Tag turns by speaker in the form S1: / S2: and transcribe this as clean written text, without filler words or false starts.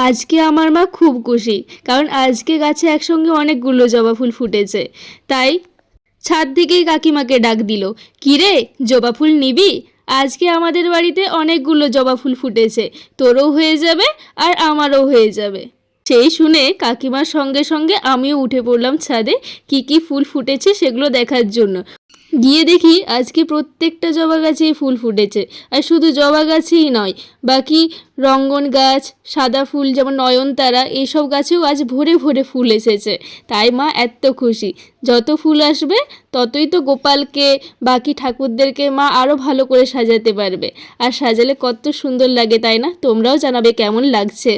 S1: আজকে আমার মা খুব খুশি, কারণ আজকে গাছে একসঙ্গে অনেকগুলো জবা ফুল ফুটেছে। তাই ছাদ থেকেই কাকিমাকে ডাক দিল, কিরে জবা ফুল নিবি? আজকে আমাদের বাড়িতে অনেকগুলো জবা ফুল ফুটেছে, তোরও হয়ে যাবে আর আমারও হয়ে যাবে। সেই শুনে কাকিমার সঙ্গে সঙ্গে আমিও উঠে পড়লাম ছাদে, কি ফুল ফুটেছে সেগুলো দেখার জন্য। গিয়ে দেখি আজকে প্রত্যেকটা জবা গাছেই ফুল ফুটেছে। আর শুধু জবা গাছেই নয়, বাকি রঙ্গন গাছ, সাদা ফুল যেমন নয়নতারা, এইসব গাছেও আজ ভরে ভরে ফুল এসেছে। তাই মা এত খুশি। যত ফুল আসবে ততই তো গোপালকে, বাকি ঠাকুরদেরকে মা আরও ভালো করে সাজাতে পারবে। আর সাজালে কত সুন্দর লাগে, তাই না? তোমরাও জানাবে কেমন লাগছে।